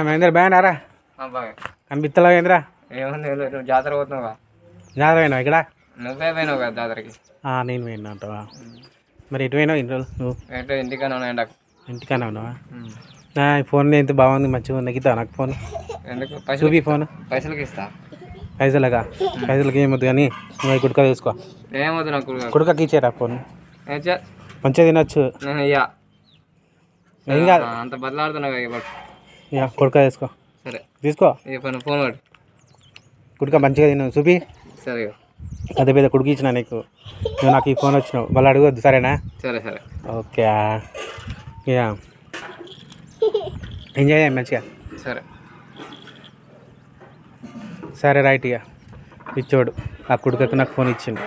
మహేంద్ర బాగున్నారా? కనిపిస్తలా ఏంద్రా? ఏముంది నువ్వు జాతర పోతున్నావుగా. జాతర పోయినావు ఇక్కడ? నువ్వే పోయినావు కదా జాతరకి. నేను పోయినా అంటావా? మరి ఎటు పోయినావు ఇన్ని రోజులు నువ్వు? ఏంటో ఇంటికన్నా ఉన్నాయంట. ఇంటికన్నా ఉన్నావా? ఫోన్ ఎంత బాగుంది, మంచిగా ఉంది. ఇద్దా నాకు ఫోన్? ఎందుకు? చూపి ఫోన్. పైసలకి ఇస్తా. పైసలకా? పైసలకి ఏమొద్దు కానీ నువ్వు కుడక తీసుకో. ఏమొద్దు నాకు. కుడకకి ఇచ్చారా ఫోన్? మంచిగా తినొచ్చు. ఏం కాదు, అంత బదలాడుతున్నావు. కుడక తీసుకో. సరే తీసుకో. ఫోన్ వాడు కుడక మంచిగా తిను. చూపి. సరే పెద్ద పెద్ద కుడికి ఇచ్చిన నీకు. నువ్వు నాకు ఈ ఫోన్ వచ్చినావు, మళ్ళీ అడగొద్దు. సరేనా? సరే సరే ఓకే. ఇక ఎంజాయ్ చేయండి మంచిగా. సరే సరే రైట్. ఇక ఇచ్చోడు ఆ కుడికకు నాకు ఫోన్ ఇచ్చిండు.